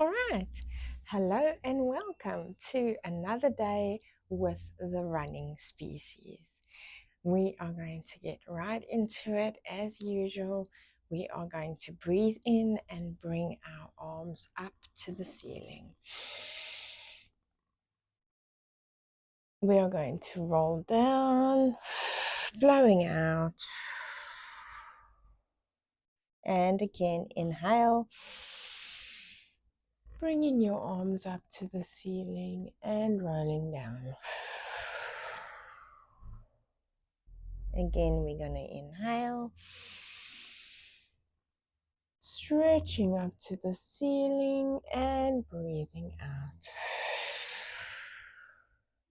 All right. Hello and welcome to another day with the running species. We are going to get right into it as usual. We are going to breathe in and bring our arms up to the ceiling. We are going to roll down, blowing out. And again, inhale. Bringing your arms up to the ceiling and rolling down. Again, we're going to inhale. Stretching up to the ceiling and breathing out.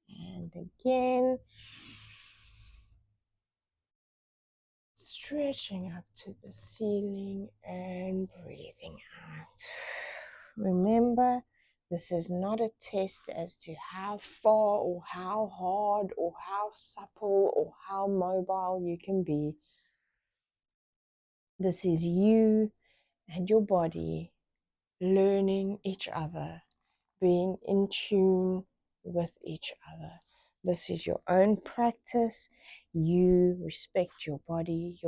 And again. Stretching up to the ceiling and breathing out. Remember, this is not a test as to how far or how hard or how supple or how mobile you can be. This is you and your body learning each other, being in tune with each other. This is your own practice. You respect your body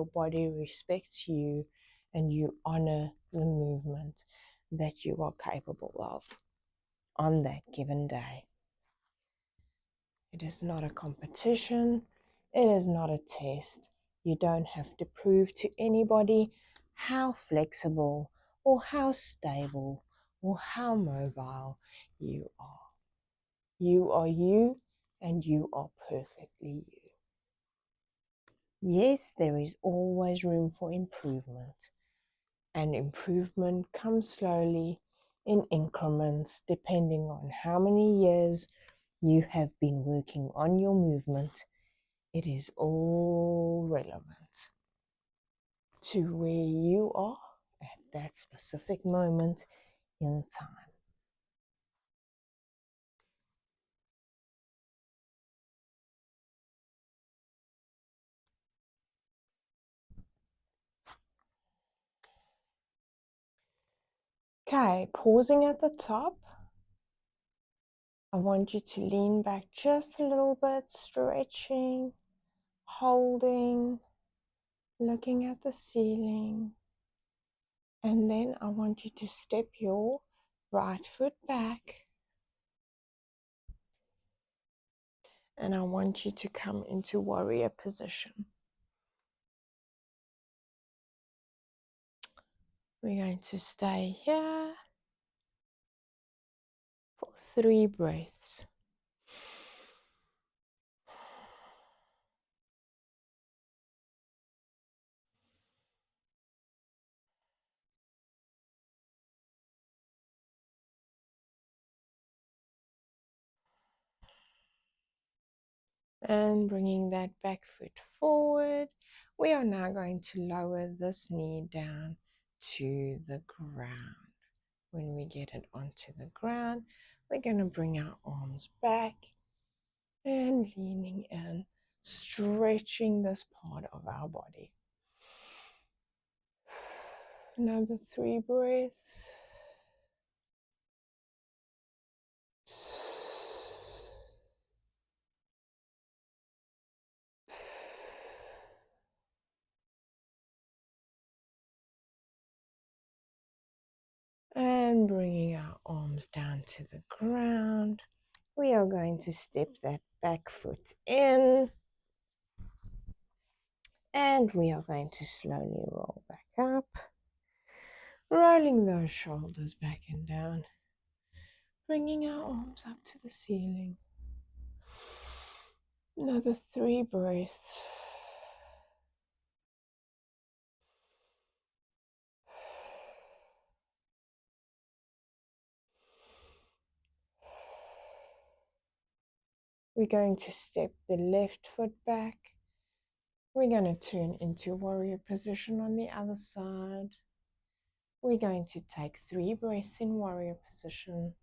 respects you, and you honor the movement that you are capable of on that given day. It is not a competition. It is not a test. You don't have to prove to anybody how flexible or how stable or how mobile you are. You are you, and you are perfectly you. Yes, there is always room for improvement, and improvement comes slowly in increments depending on how many years you have been working on your movement. It is all relevant to where you are at that specific moment in time. Okay, pausing at the top. I want you to lean back just a little bit, stretching, holding, looking at the ceiling. And then I want you to step your right foot back. And I want you to come into warrior position. We're going to stay here for 3 breaths. And bringing that back foot forward, we are now going to lower this knee down to the ground. When we get it onto the ground, we're going to bring our arms back and leaning in, stretching this part of our body. Another 3 breaths. And bringing our arms down to the ground, we are going to step that back foot in. And we are going to slowly roll back up, rolling those shoulders back and down, bringing our arms up to the ceiling. Another 3 breaths. We're going to step the left foot back. We're going to turn into warrior position on the other side. We're going to take 3 breaths in warrior position.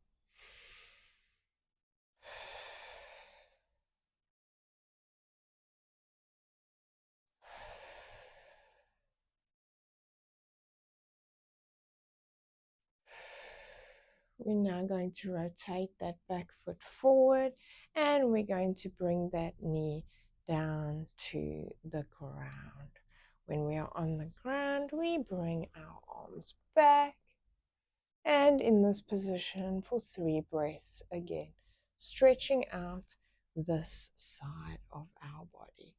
We're now going to rotate that back foot forward, and we're going to bring that knee down to the ground. When we are on the ground, we bring our arms back, and in this position for 3 breaths again, stretching out this side of our body.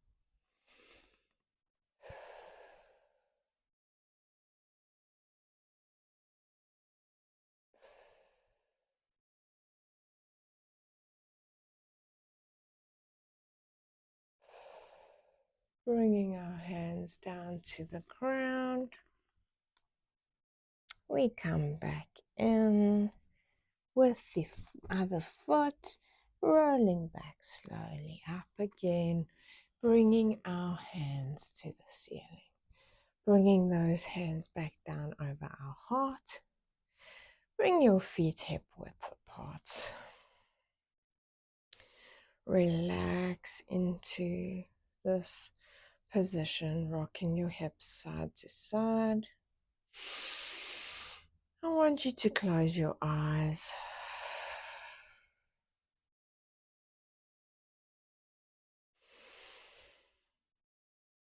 Bringing our hands down to the ground. We come back in with the other foot, rolling back slowly up again, bringing our hands to the ceiling. Bringing those hands back down over our heart. Bring your feet hip width apart. Relax into this position, rocking your hips side to side. I want you to close your eyes.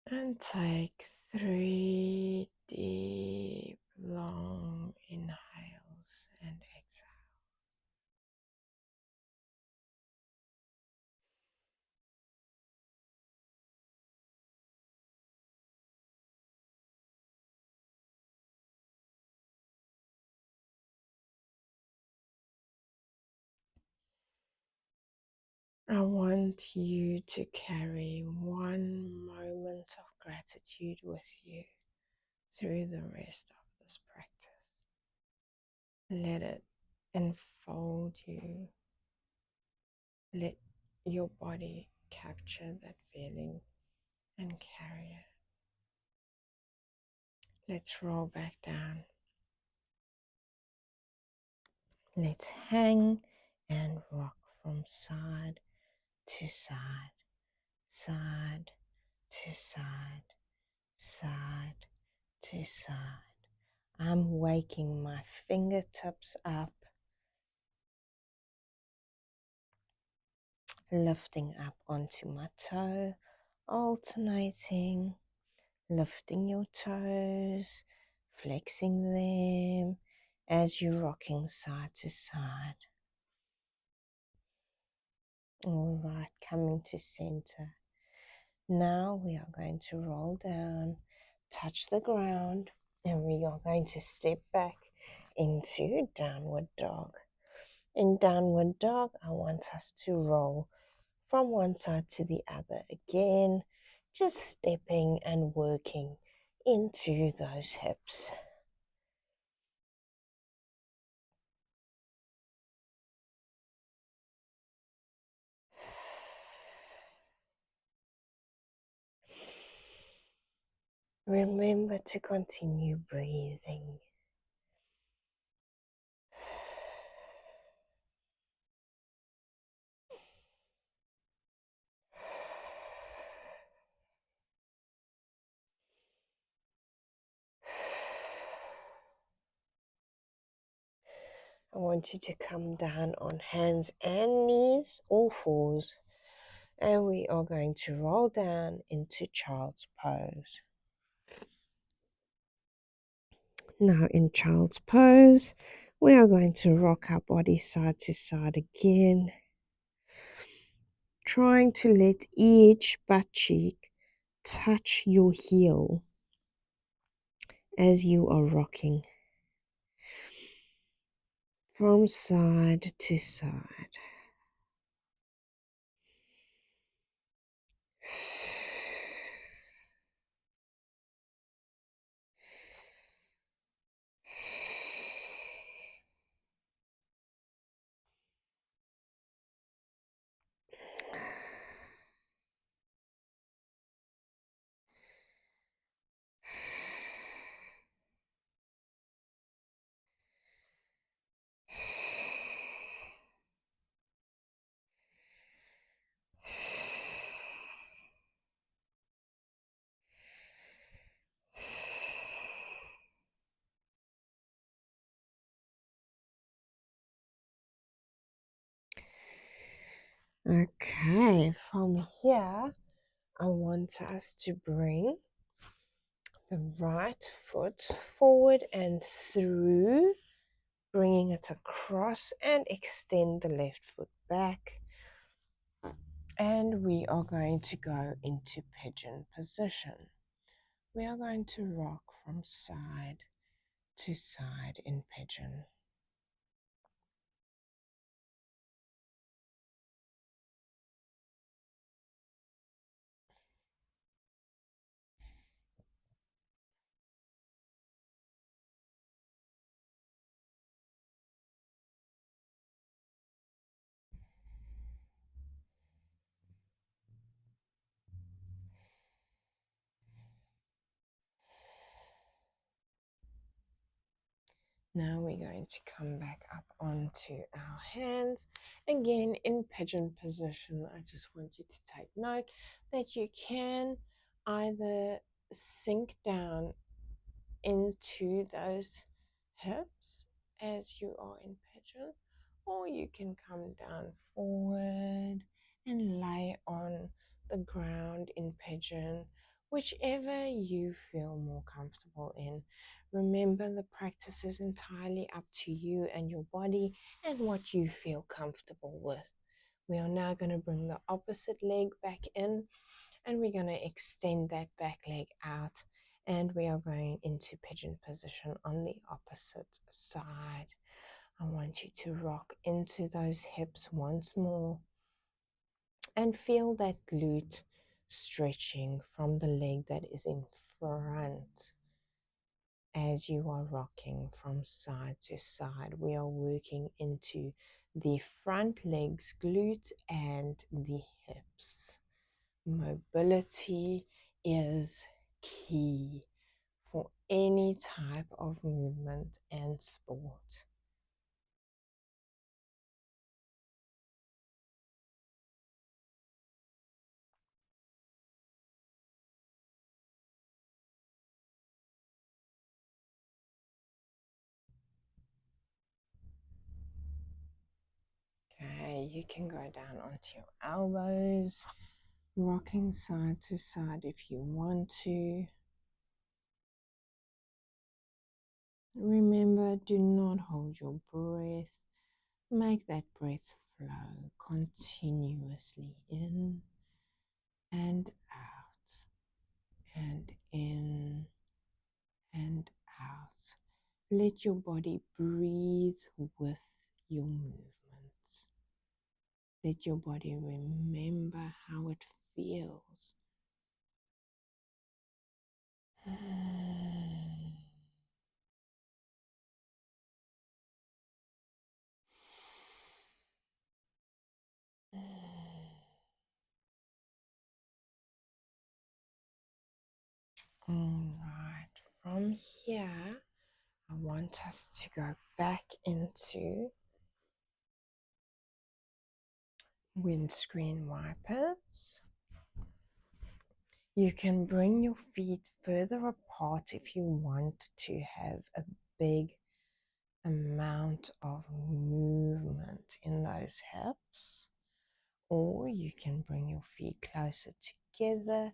And take 3 deep, long inhales and exhales. I want you to carry one moment of gratitude with you through the rest of this practice. Let it enfold you. Let your body capture that feeling and carry it. Let's roll back down. Let's hang and rock from side to side, side to side, side to side. I'm waking my fingertips up, lifting up onto my toe, alternating, lifting your toes, flexing them as you're rocking side to side. All right, coming to center. Now we are going to roll down, touch the ground, and we are going to step back into downward dog. In downward dog, I want us to roll from one side to the other again, just stepping and working into those hips. Remember to continue breathing. I want you to come down on hands and knees, all fours, and we are going to roll down into child's pose. Now in child's pose, we are going to rock our body side to side again, trying to let each butt cheek touch your heel as you are rocking from side to side. Okay, from here, I want us to bring the right foot forward and through, bringing it across, and extend the left foot back. And we are going to go into pigeon position. We are going to rock from side to side in pigeon. Now we're going to come back up onto our hands. Again, in pigeon position, I just want you to take note that you can either sink down into those hips as you are in pigeon, or you can come down forward and lay on the ground in pigeon, whichever you feel more comfortable in. Remember, the practice is entirely up to you and your body and what you feel comfortable with. We are now going to bring the opposite leg back in, and we're going to extend that back leg out, and we are going into pigeon position on the opposite side. I want you to rock into those hips once more and feel that glute stretching from the leg that is in front. As you are rocking from side to side, we are working into the front legs, glute, and the hips. Mobility is key for any type of movement and sport. Okay, you can go down onto your elbows, rocking side to side if you want to. Remember, do not hold your breath. Make that breath flow continuously in and out, and in and out. Let your body breathe with your movements. Let your body remember how it feels. All right, from here, I want us to go back into windscreen wipers. You can bring your feet further apart if you want to have a big amount of movement in those hips, or you can bring your feet closer together.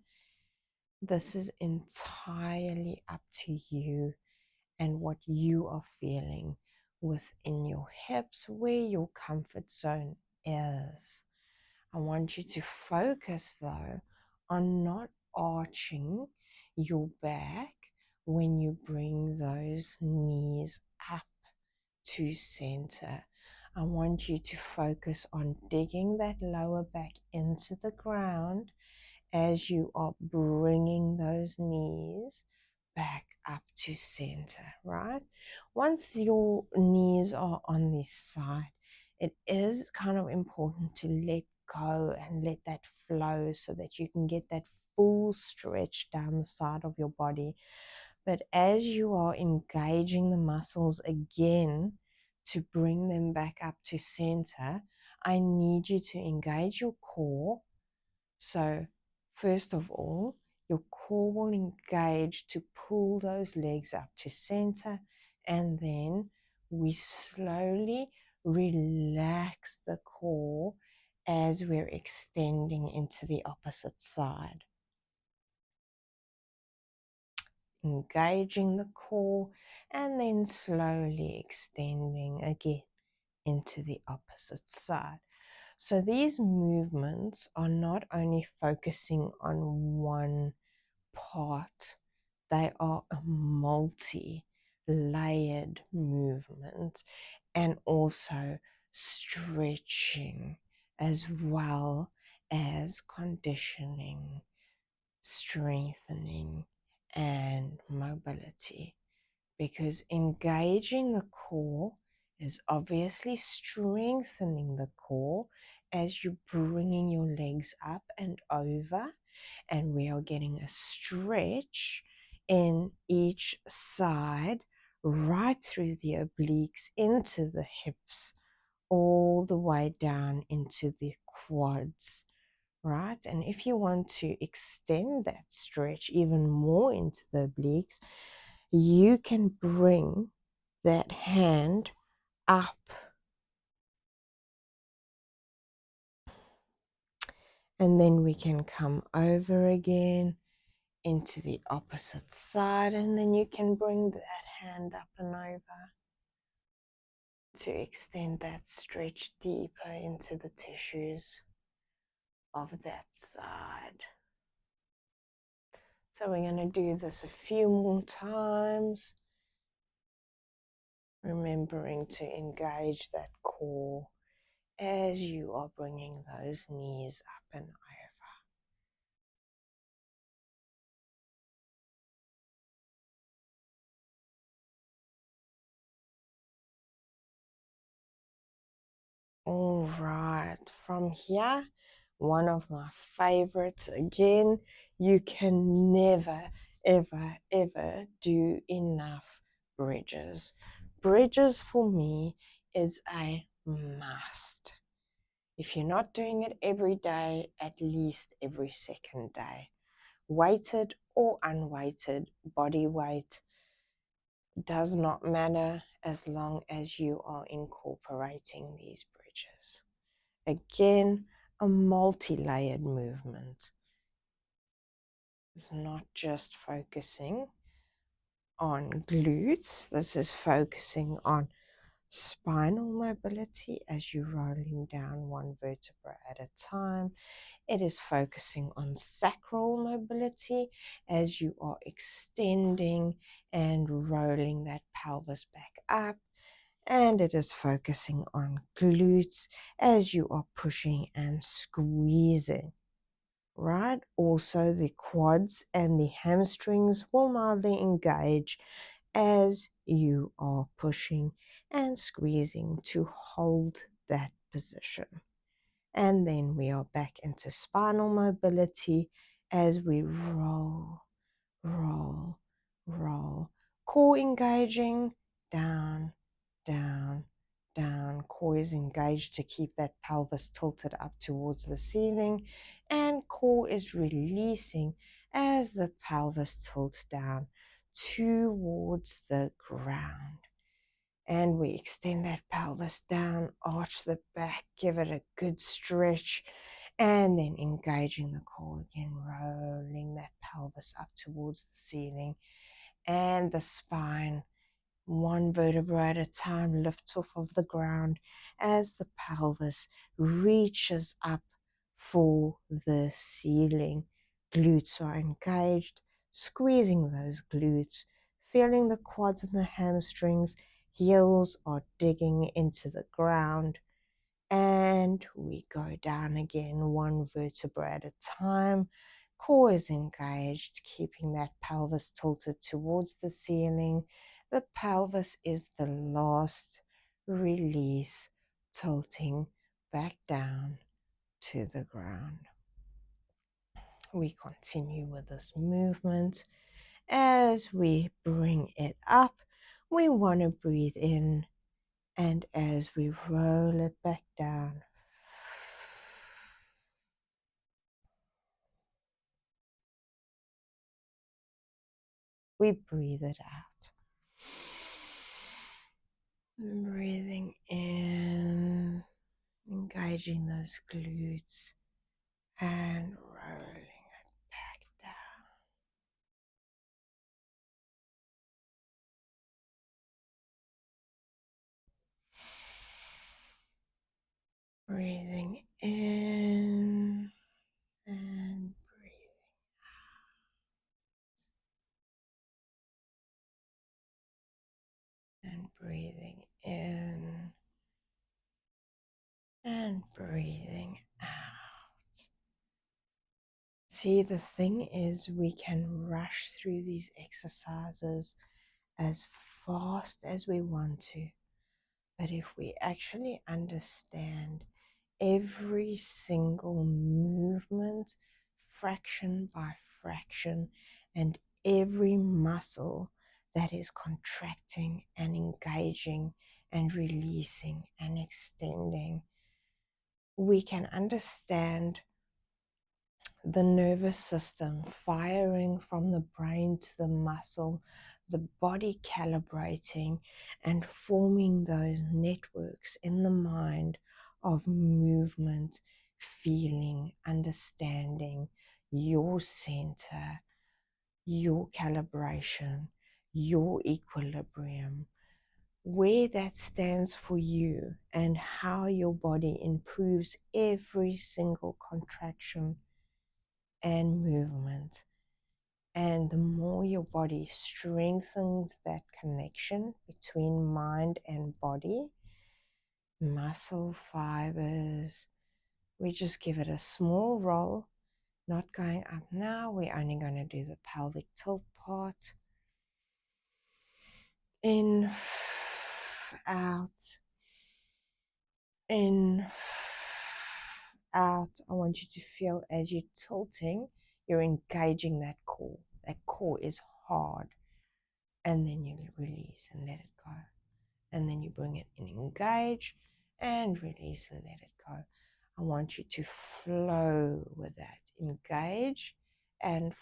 This is entirely up to you and what you are feeling within your hips, where your comfort zone is. I want you to focus though on not arching your back when you bring those knees up to center. I want you to focus on digging that lower back into the ground as you are bringing those knees back up to center, right? Once your knees are on this side, it is kind of important to let go and let that flow so that you can get that full stretch down the side of your body. But as you are engaging the muscles again to bring them back up to center, I need you to engage your core. So first of all, your core will engage to pull those legs up to center, and then we slowly relax the core as we're extending into the opposite side. Engaging the core and then slowly extending again into the opposite side. So these movements are not only focusing on one part, they are a multi-layered movement, and also stretching as well as conditioning, strengthening, and mobility. Because engaging the core is obviously strengthening the core as you're bringing your legs up and over, and we are getting a stretch in each side right through the obliques into the hips, all the way down into the quads, right? And if you want to extend that stretch even more into the obliques, you can bring that hand up and then we can come over again into the opposite side, and then you can bring that hand up and over to extend that stretch deeper into the tissues of that side. So we're going to do this a few more times, remembering to engage that core as you are bringing those knees up and over. All right, from here, one of my favorites again, you can never, ever, ever do enough bridges. Bridges for me is a must. If you're not doing it every day, at least every second day. Weighted or unweighted, body weight does not matter as long as you are incorporating these bridges. Again, a multi-layered movement. It's not just focusing on glutes. This is focusing on spinal mobility as you're rolling down one vertebra at a time. It is focusing on sacral mobility as you are extending and rolling that pelvis back up. And it is focusing on glutes as you are pushing and squeezing, right? Also, the quads and the hamstrings will mildly engage as you are pushing and squeezing to hold that position. And then we are back into spinal mobility as we roll, roll, roll. Core engaging, down, down, down. Core is engaged to keep that pelvis tilted up towards the ceiling, and core is releasing as the pelvis tilts down towards the ground. And we extend that pelvis down, arch the back, give it a good stretch, and then engaging the core again, rolling that pelvis up towards the ceiling, and the spine, one vertebra at a time, lifts off of the ground as the pelvis reaches up for the ceiling. Glutes are engaged, squeezing those glutes, feeling the quads and the hamstrings. Heels are digging into the ground, and we go down again, one vertebra at a time. Core is engaged, keeping that pelvis tilted towards the ceiling. The pelvis is the last release, tilting back down to the ground. We continue with this movement. As we bring it up, we want to breathe in, and as we roll it back down, we breathe it out. Breathing in, engaging engaging those glutes and rolling it back down. Breathing in and breathing and breathing in and breathing out. See, the thing is, we can rush through these exercises as fast as we want to, but if we actually understand every single movement, fraction by fraction, and every muscle that is contracting and engaging and releasing and extending, we can understand the nervous system firing from the brain to the muscle, the body calibrating and forming those networks in the mind of movement, feeling, understanding your center, your calibration, your equilibrium, where that stands for you, and how your body improves every single contraction and movement. And the more your body strengthens that connection between mind and body, muscle fibers, we just give it a small roll, not going up now. We're only going to do the pelvic tilt part. In, out, in, out. I want you to feel as you're tilting, you're engaging that core. That core is hard. And then you release and let it go. And then you bring it in, engage and release and let it go. I want you to flow with that. Engage and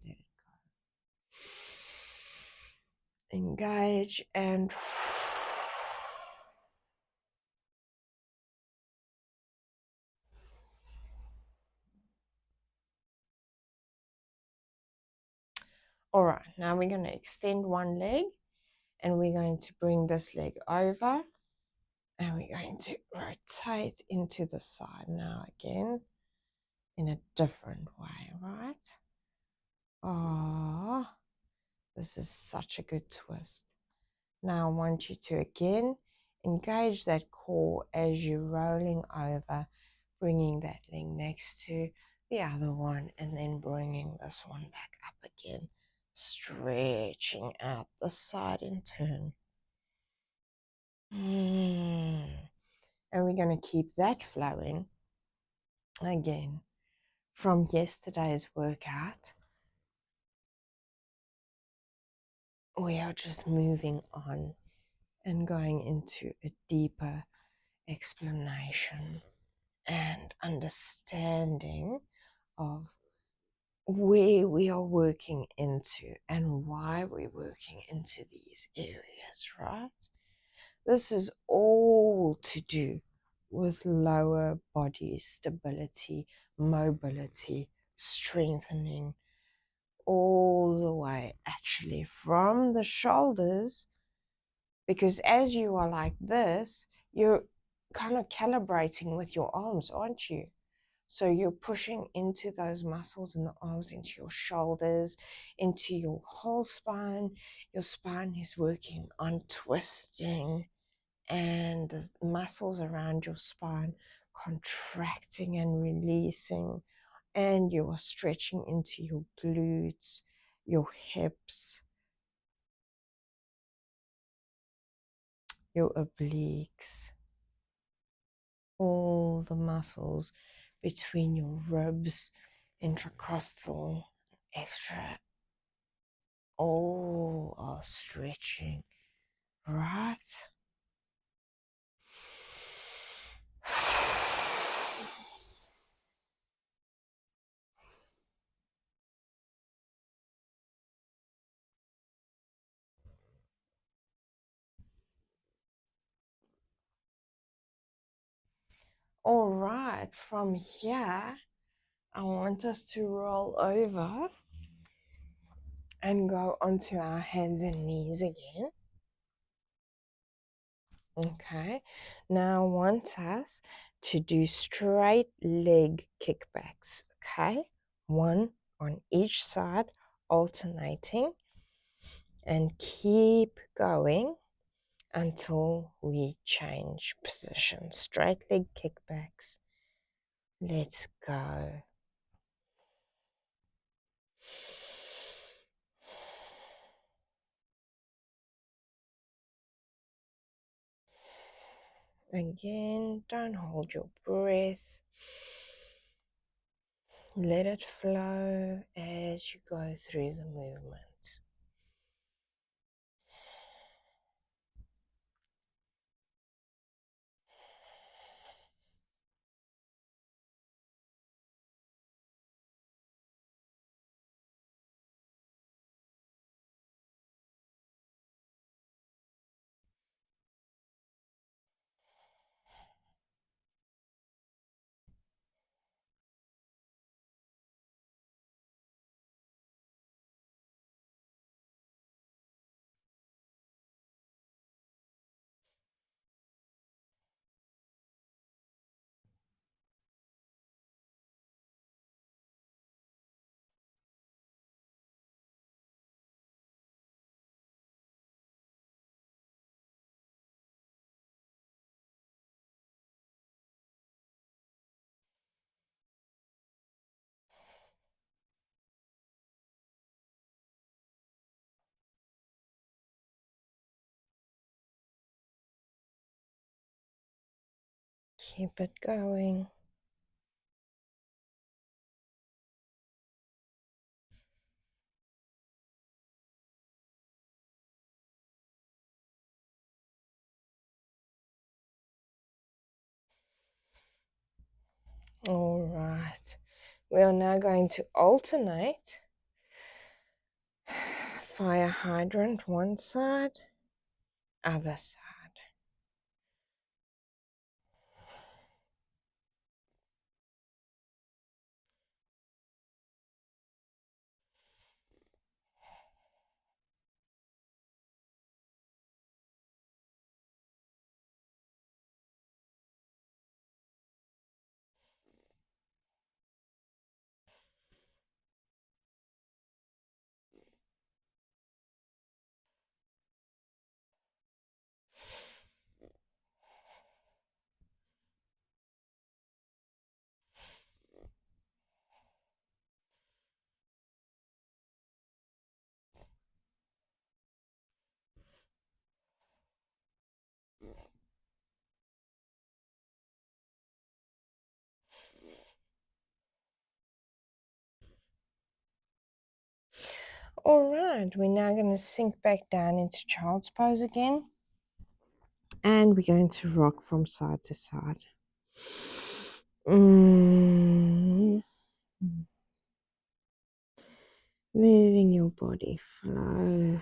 let it go. Engage and all right, now we're going to extend one leg and we're going to bring this leg over and we're going to rotate into the side now again in a different way, right? Oh, this is such a good twist. Now I want you to again engage that core as you're rolling over, bringing that leg next to the other one and then bringing this one back up again, stretching out the side in turn. And we're going to keep that flowing again from yesterday's workout. We are just moving on and going into a deeper explanation and understanding of where we are working into and why we're working into these areas, right? This is all to do with lower body stability, mobility, strengthening, all the way actually from the shoulders, because as you are like this, you're kind of calibrating with your arms, aren't you? So you're pushing into those muscles in the arms, into your shoulders, into your whole spine. Your spine is working on twisting and the muscles around your spine contracting and releasing. And you are stretching into your glutes, your hips, your obliques, all the muscles between your ribs, intercostal, extra, all are stretching, right? All right, from here, I want us to roll over and go onto our hands and knees again. Okay, now I want us to do straight leg kickbacks. Okay, one on each side, alternating, and keep going until we change position. Straight leg kickbacks. Let's go. Again, don't hold your breath. Let it flow as you go through the movement. Keep it going. All right. We are now going to alternate. Fire hydrant one side, other side. All right, we're now going to sink back down into child's pose again. And we're going to rock from side to side. Letting your body flow.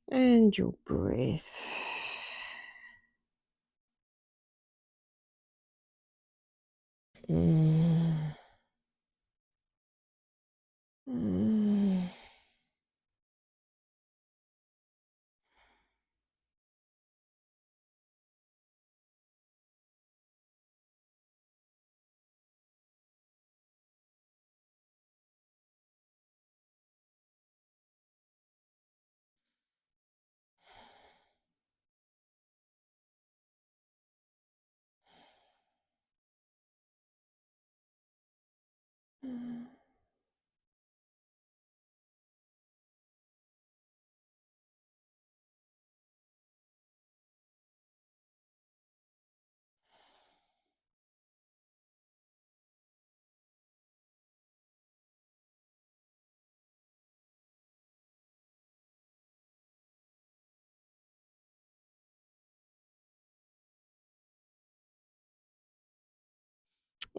And your breath. Mm. Mm.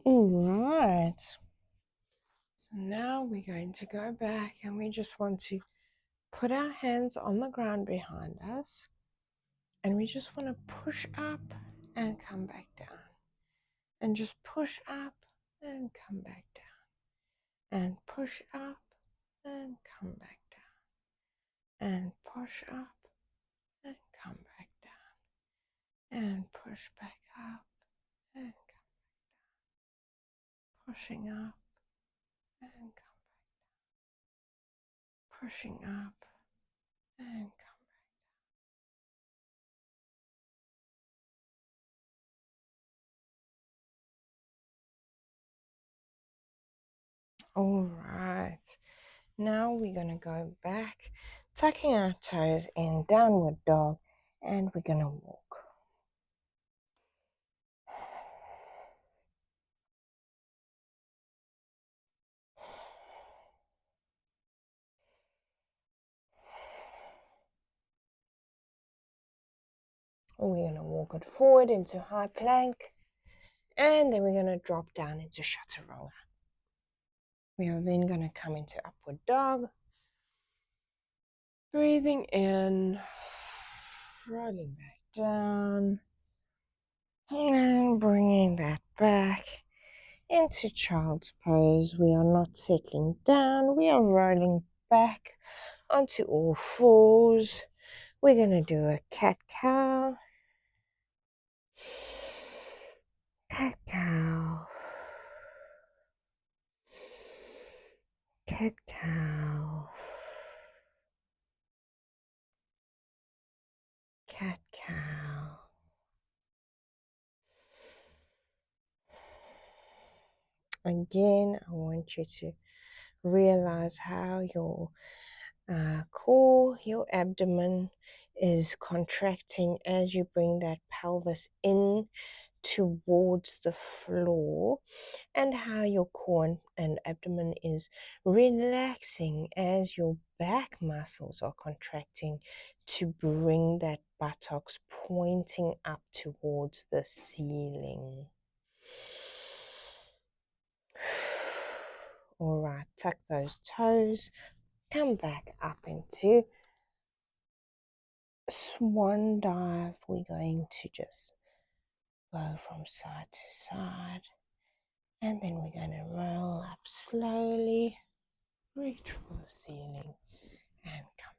All right. So now we're going to go back and we just want to put our hands on the ground behind us and we just want to push up and come back down. And just push up and come back down. And push up and come back down. And push up and come back down. And push back up and come pushing up and come pushing up and come. All right, now we're going to go back, tucking our toes in downward dog, and we're going to walk. We're going to walk it forward into high plank, and then we're going to drop down into chaturanga. We are then going to come into upward dog, breathing in, rolling back down, and bringing that back into child's pose. We are not settling down, we are rolling back onto all fours. We're going to do a cat-cow, cat-cow, cat-cow, cat-cow. Again, I want you to realize how your core, your abdomen is contracting as you bring that pelvis in towards the floor, and how your core and abdomen is relaxing as your back muscles are contracting to bring that buttocks pointing up towards the ceiling. All right, tuck those toes, come back up into swan dive. We're going to just go from side to side, and then we're going to roll up slowly, reach for the ceiling, and come